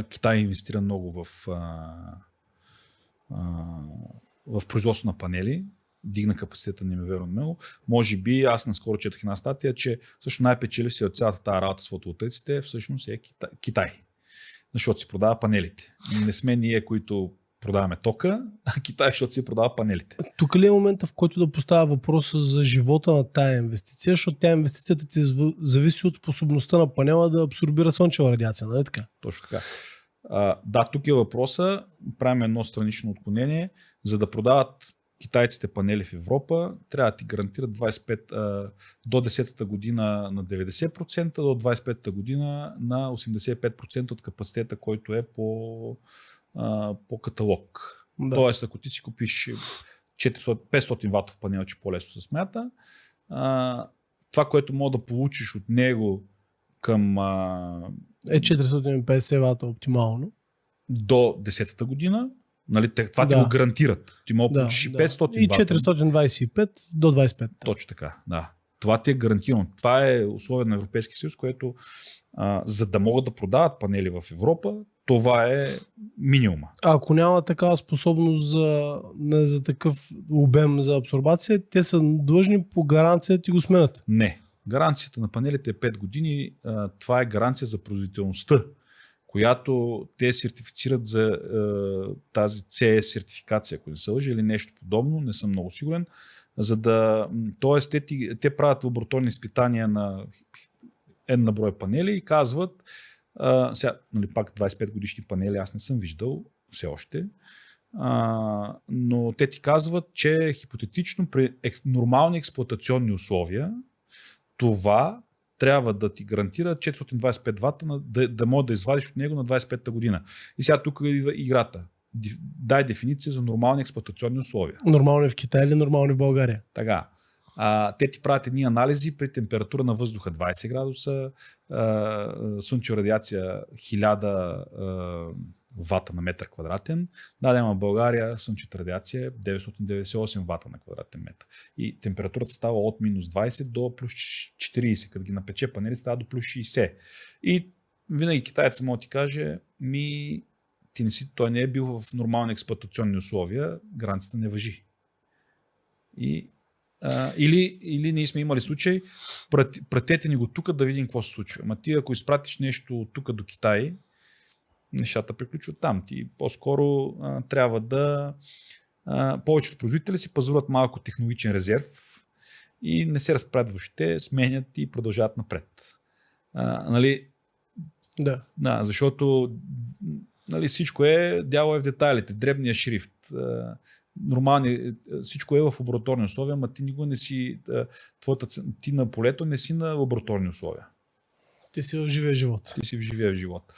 Китай инвестира много в производство на панели, дигна капацитета неимоверно много. Може би, аз наскоро четох една статия, че също най-печеливши от цялата тази работа с фотоволтаиците всъщност е Китай. Защото си продава панелите. Не сме ние, които продаваме тока, а Китай, защото си продава панелите. Тук ли е момента, в който да поставя въпроса за живота на тая инвестиция, защото тя инвестицията ти зависи от способността на панела да абсорбира слънчева радиация, нали така? Точно така. Да, тук е въпроса, правим едно странично отклонение, за да продават китайците панели в Европа, трябва да ти гарантират 25, до 10-та година на 90%, до 25-та година на 85% от капацитета, който е по каталог. Да. Тоест, ако ти си купиш 500 ватов панел, че по-лесно се смята, това, което мога да получиш от него към... Е 450 вата оптимално. До 10-та година, нали, това ти го гарантират. Ти мога да получиш 500 и 425 до 25. Точно така, да. Това ти е гарантирано. Това е условие на Европейския съюз, което за да могат да продават панели в Европа, това е минимума. А ако няма такава способност за такъв обем за абсорбация, те са длъжни по гаранция да ти го сменят? Не. Гаранцията на панелите е 5 години. Това е гаранция за производителността, която те сертифицират за тази CE сертификация, ако не се лъжа, или нещо подобно, не съм много сигурен. Тоест, те правят лабораторни изпитания на на брой панели и казват, сега, нали, пак 25 годишни панели аз не съм виждал все още, но те ти казват, че хипотетично при нормални експлоатационни условия това трябва да ти гарантира 425 вата да може да извадиш от него на 25-та година. И сега тук идва играта. Дай дефиниция за нормални експлоатационни условия. Нормални в Китай или нормални в България? Така. Те ти правят едни анализи при температура на въздуха 20 градуса, слънчева радиация 1000 вата на метър квадратен. Дадем в България слънчевата радиация 998 вата на квадратен метър. И температурата става от минус 20 до плюс 40. Като ги напече панели, става до плюс 60. И винаги китаец може да ти каже, той не е бил в нормални експлоатационни условия, гаранцията не важи. Или ние сме имали случай, пратете ни го тук да видим какво се случва. Ама ти ако изпратиш нещо от тук до Китай, нещата приключват там. Ти по-скоро трябва да... повечето производители си пазаруват малко технологичен резерв и не се разправят въобще, сменят и продължават напред. Нали? Да, защото нали, всичко дяло е в детайлите, дребния шрифт. Всичко е в лабораторни условия, ама ти никога не си ти на полето не си на лабораторни условия. Ти си в живия живот. Ти си в живия живот.